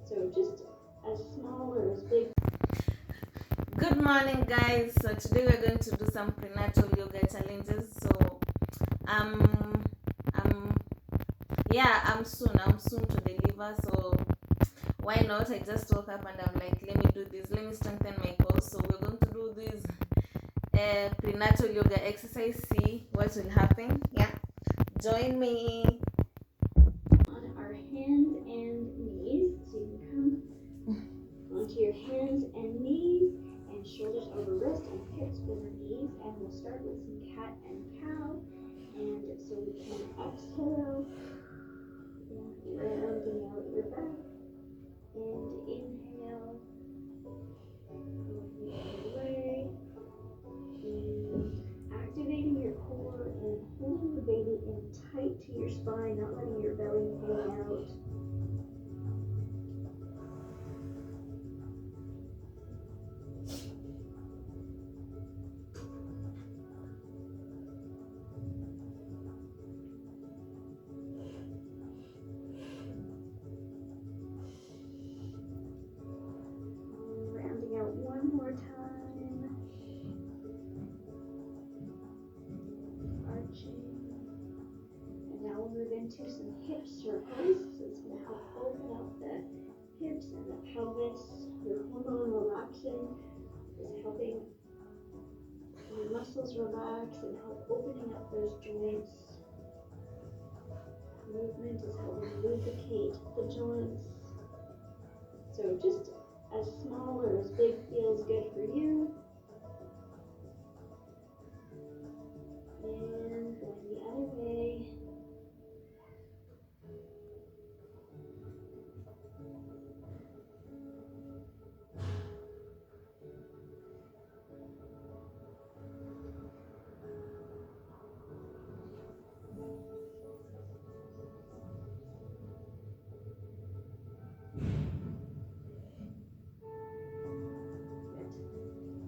So just as small or as big. Good morning, guys. So today we're going to do some prenatal yoga challenges. So I'm soon to deliver. So why not? I just woke up and I'm like, let me do this. Let me strengthen my core. So we're going to do this prenatal yoga exercise. See what will happen. Yeah, join me. On our hands and knees, so you can come onto your hands and knees and shoulders over wrist and hips over knees, and we'll start with some cat and cow. And so we can exhale, rounding out your back, and inhale, moving out of the way, and activating your core and holding the baby in tight to your spine, not letting your belly hang out. Rounding out one more time. Arching. And now we'll move into some hip circles. So it's going to help open up the hips and the pelvis. Your hormone relaxing is helping your muscles relax and help opening up those joints. Movement is helping lubricate the joints. So just as small or as big feels good for you. And going the other way.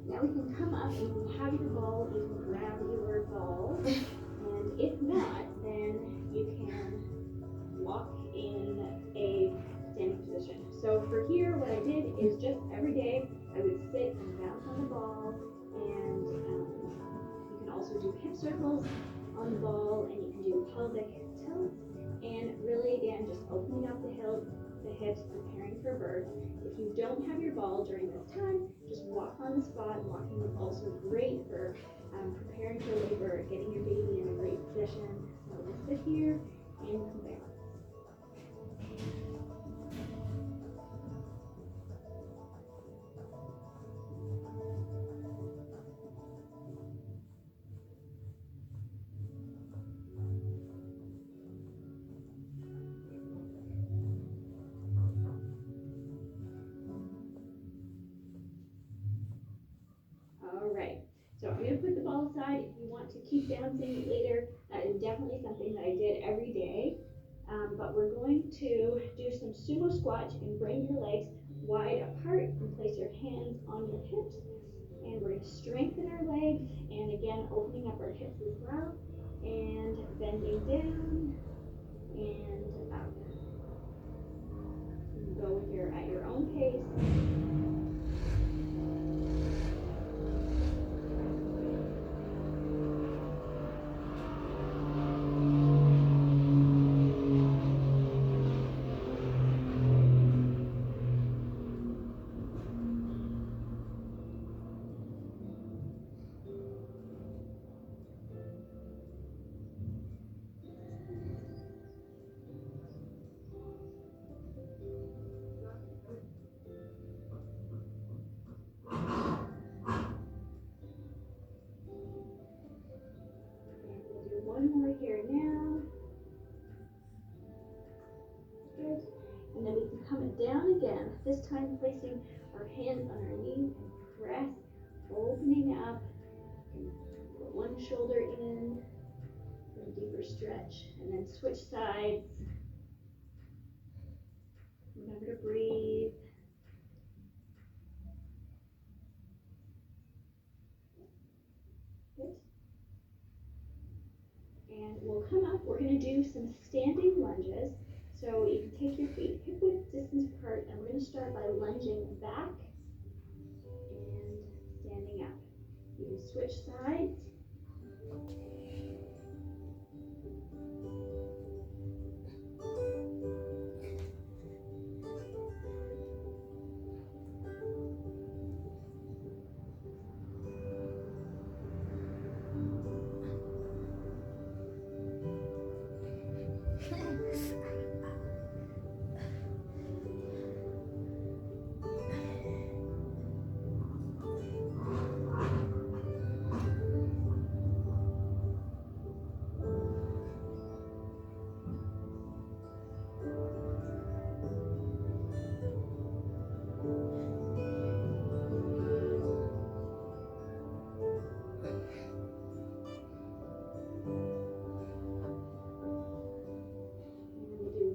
Now we can come up and you can have your ball, you can grab your ball, and if not, then you can walk in a standing position. So for here, what I did is just every day I would sit and bounce on the ball, and you can also do hip circles on the ball, and you can do pelvic tilts, and really again just opening up the hips, preparing for birth. If you don't have your ball during this time, just walk on the spot. Walking is also great for preparing for labor, getting your baby in a great position. So we'll sit here and come back. All right, so I'm going to put the ball aside. If you want to keep bouncing later, that is definitely something that I did every day. But we're going to do some sumo squats. You can bring your legs wide apart and place your hands on your hips. And we're going to strengthen our legs, and again, opening up our hips as well, and bending down and up. You can go here at your own pace. One more here now. Good. And then we can come down again, this time placing our hands on our knees and press, opening up. Put one shoulder in for a deeper stretch, and then switch sides. Remember to breathe. Good. And we'll come up. We're going to do some standing lunges. So you can take your feet hip width distance apart, and we're going to to start by lunging back and standing up. You can switch sides.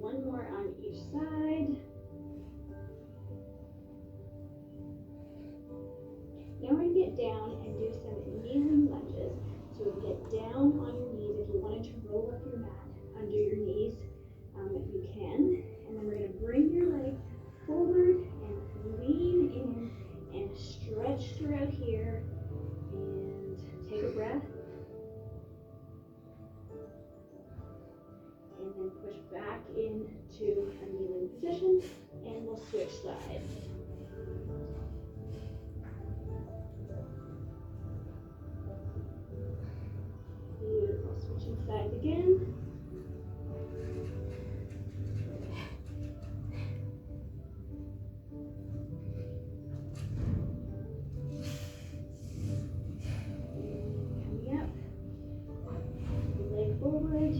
One more on each side. Now we're going to get down and do some kneeling lunges. So get down on your knees. If you wanted to roll up your mat under your knees, you can. And then we're going to bring your leg forward and lean in and stretch throughout here. And take a breath. And then push back into a kneeling position, and we'll switch sides. Beautiful. Switching sides again. Coming up. Leg forward.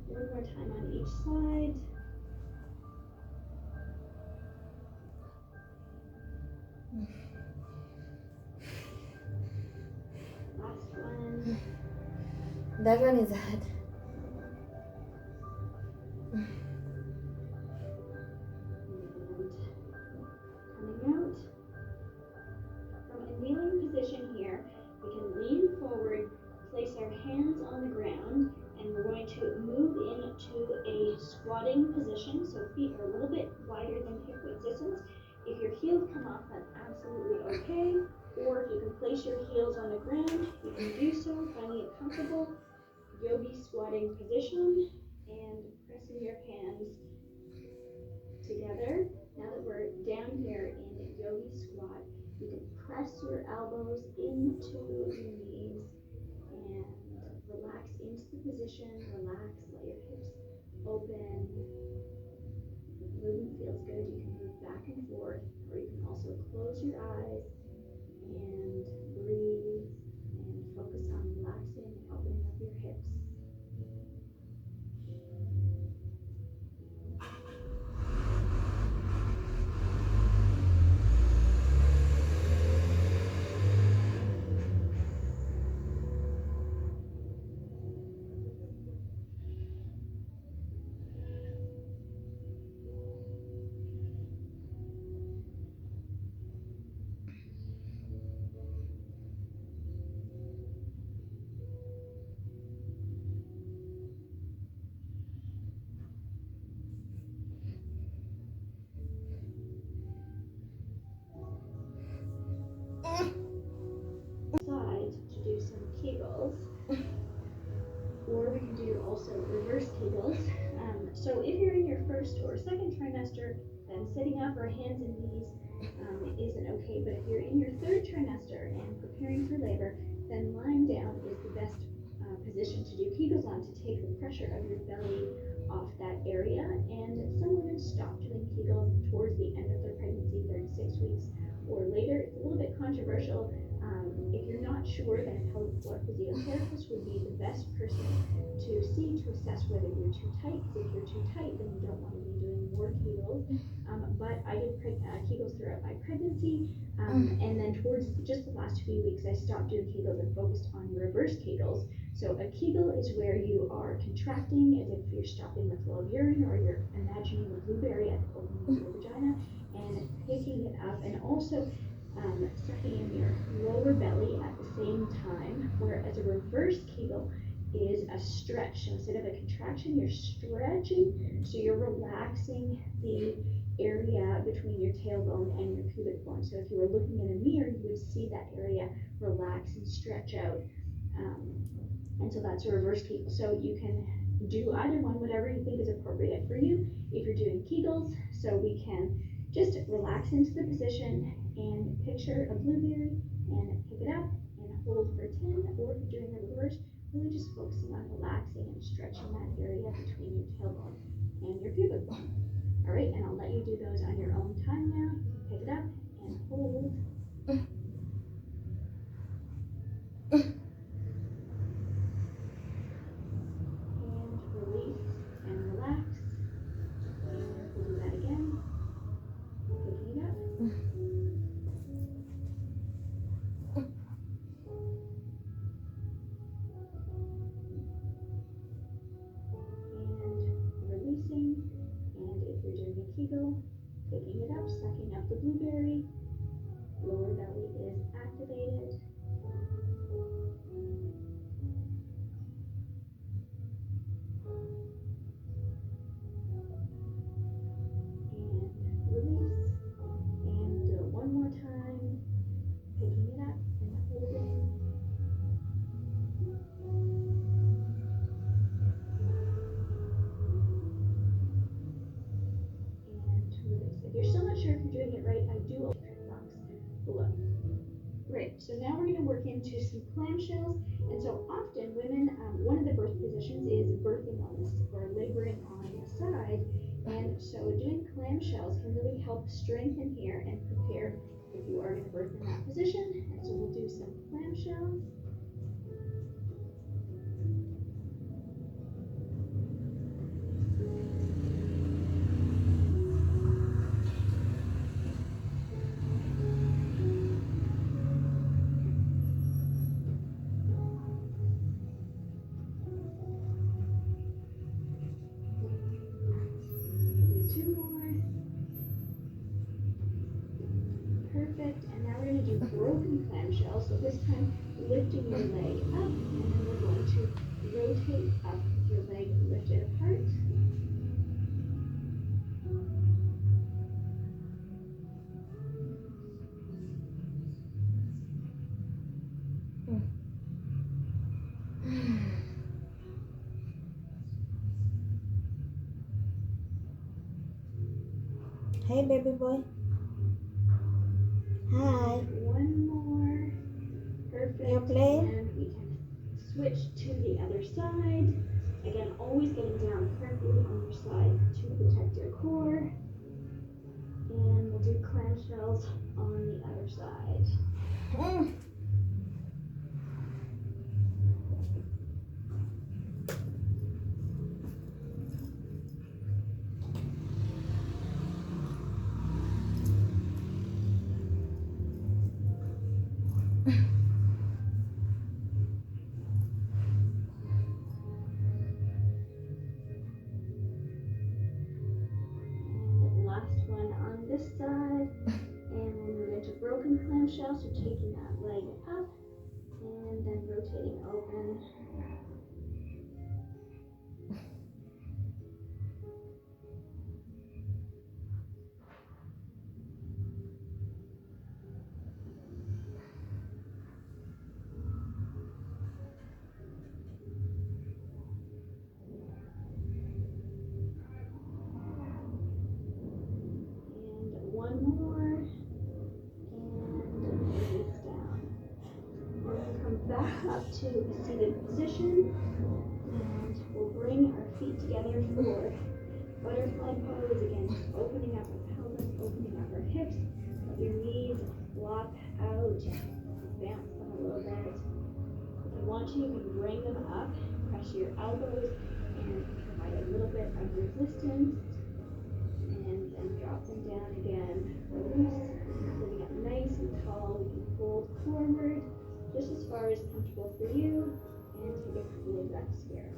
One more time on each side. Last one. That one is hard. And coming out. From a kneeling position here, we can lean forward, place our hands on the ground, and we're going to move into a squatting position. So feet are a little bit wider than hip width distance. If your heels come off, that's absolutely okay. Or if you can place your heels on the ground, you can do so, finding it comfortable. Yogi squatting position, and pressing your hands together. Now that we're down here in Yogi squat, you can press your elbows into your knees and relax into the position. Relax, let your hips open. If the movement feels good, you can move back and forth, or you can also close your eyes and breathe and focus on relaxing and opening up your hips. Side to do some Kegels, or we can do also reverse Kegels. So if you're in your first or second trimester, then sitting up or hands and knees isn't okay. But if you're in your third trimester and preparing for labor, then lying down is the best position to do Kegels on, to take the pressure of your belly off that area. And some women stop doing Kegels towards the end of their pregnancy, 36 weeks or later. It's a little bit controversial. If you're not sure, then a pelvic floor physiotherapist would be the best person to see to assess whether you're too tight. Because if you're too tight, then you don't want to be doing more Kegels. But I did Kegels throughout my pregnancy, and then towards just the last few weeks, I stopped doing Kegels and focused on reverse Kegels. So a Kegel is where you are contracting as if you're stopping the flow of urine, or you're imagining a blueberry at the opening of your vagina and picking it up. And also sucking in your lower belly at the same time, whereas a reverse Kegel is a stretch. So instead of a contraction, you're stretching, so you're relaxing the area between your tailbone and your pubic bone. So if you were looking in a mirror, you would see that area relax and stretch out. And so that's a reverse Kegel. So you can do either one, whatever you think is appropriate for you. If you're doing Kegels, so we can just relax into the position and picture a blueberry and pick it up and hold for 10, or if you're doing the reverse, really just focusing on relaxing and stretching that area between your tailbone and your pubic bone. All right, and I'll let you do those on your own time now. Pick it up and hold. And release and relax. And we'll do that again. Picking it up. And releasing. And if you're doing a Kegel, picking it up, sucking up the blueberry. Lower belly is activated. And release. And do it one more time. Picking it up and holding. And release. If you're still not sure if you're doing it right, I do open the box below. Great, so now we're going to work into some clamshells. And so often women, one of the birth positions is birthing on this or laboring on the side. And so doing clamshells can really help strengthen here and prepare if you are going to birth in that position. And so we'll do some clamshells. Two more. Perfect. And now we're going to do broken clamshell. So this time lifting your leg up, and then we're going to rotate up with your leg lifted apart. Hey, baby boy. Hi. One more. Perfect. You playing? And we can switch to the other side. Again, always getting down carefully on your side to protect your core. And we'll do clamshells on the other side. And last one on this side. And we'll move into broken clamshell, so taking that leg up and then rotating open. And one more. And release down. And we'll come back up to a seated position. And we'll bring our feet together for butterfly pose. Again, just opening up our pelvis, opening up our hips. Let your knees flop out. Bounce them a little bit. If you want to, you can bring them up. Press your elbows and provide a little bit of resistance. And then drop them down again. Release. Sitting up nice and tall. We can fold forward just as far as comfortable for you. And take a couple of breaths here.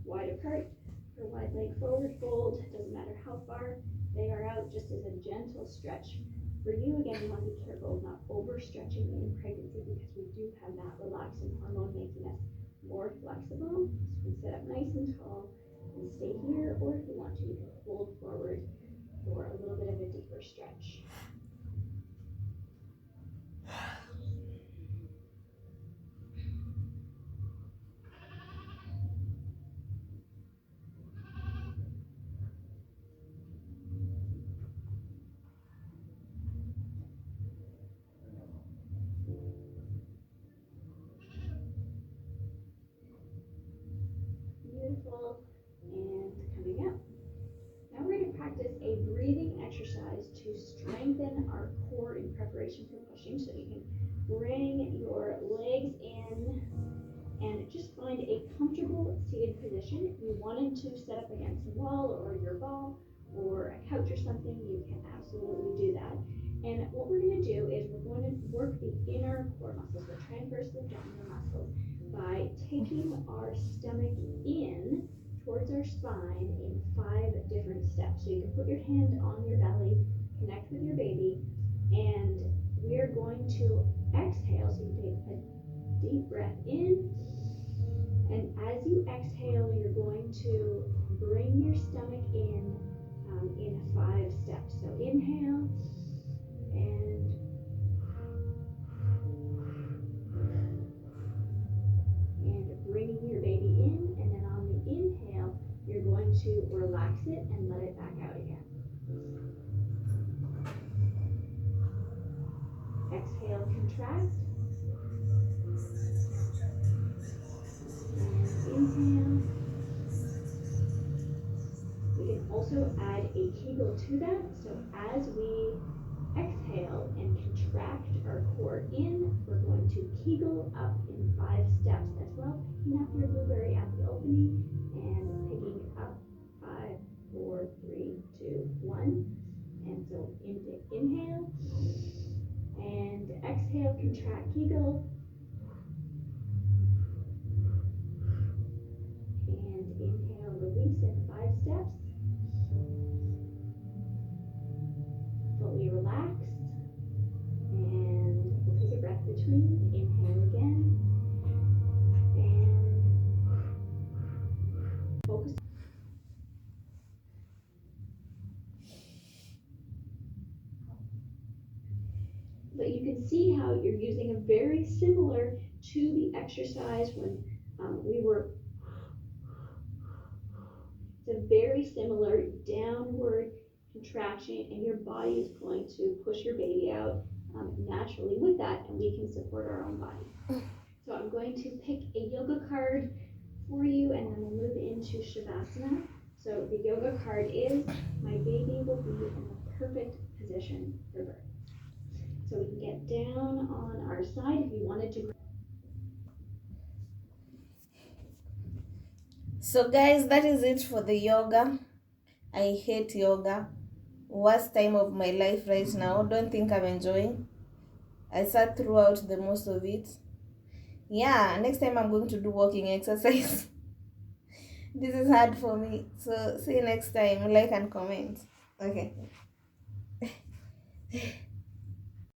wide apart for wide leg forward fold. Doesn't matter how far they are out, just as a gentle stretch. For you, again, you want to be careful of not overstretching in pregnancy because we do have that relaxin hormone making us more flexible. So you can sit up nice and tall and stay here, or if you want to, you can fold forward for a little bit of a deeper stretch. Beautiful. And coming up. Now we're going to practice a breathing exercise to strengthen our core in preparation for pushing. So you can bring your legs in and just find a comfortable seated position. If you wanted to set up against a wall or your ball or a couch or something, you can absolutely do that. And what we're going to do is we're going to work the inner core muscles, the transverse abdominal muscles, by taking our stomach in towards our spine in 5 different steps. So you can put your hand on your belly, connect with your baby, and we are going to exhale. So you take a deep breath in, and as you exhale, you're going to bring your stomach in 5 steps. So inhale, and bringing your baby in, and then on the inhale, you're going to relax it and let it back out again. Exhale, contract. And inhale. We can also add a Kegel to that. So as we exhale and contract our core in, we're going to Kegel up in 5 steps as well, picking up your blueberry at the opening and picking up 5, 4, 3, 2, 1. And so inhale and exhale, contract Kegel. And inhale, release in 5 steps. Fully relaxed. And we'll take a breath between. Inhale again. And focus. But you can see how you're using a very similar to the exercise when we were. It's a very similar downward contraction, and your body is going to push your baby out naturally with that, and we can support our own body. So I'm going to pick a yoga card for you, and then we'll move into Shavasana. So the yoga card is, my baby will be in the perfect position for birth. So we can get down on our side if you wanted to. So guys, that is it for the yoga. I hate yoga. Worst time of my life right now. Don't think I'm enjoying. I sat throughout the most of it. Yeah, next time I'm going to do walking exercise. This is hard for me. So see you next time. Like and comment. Okay.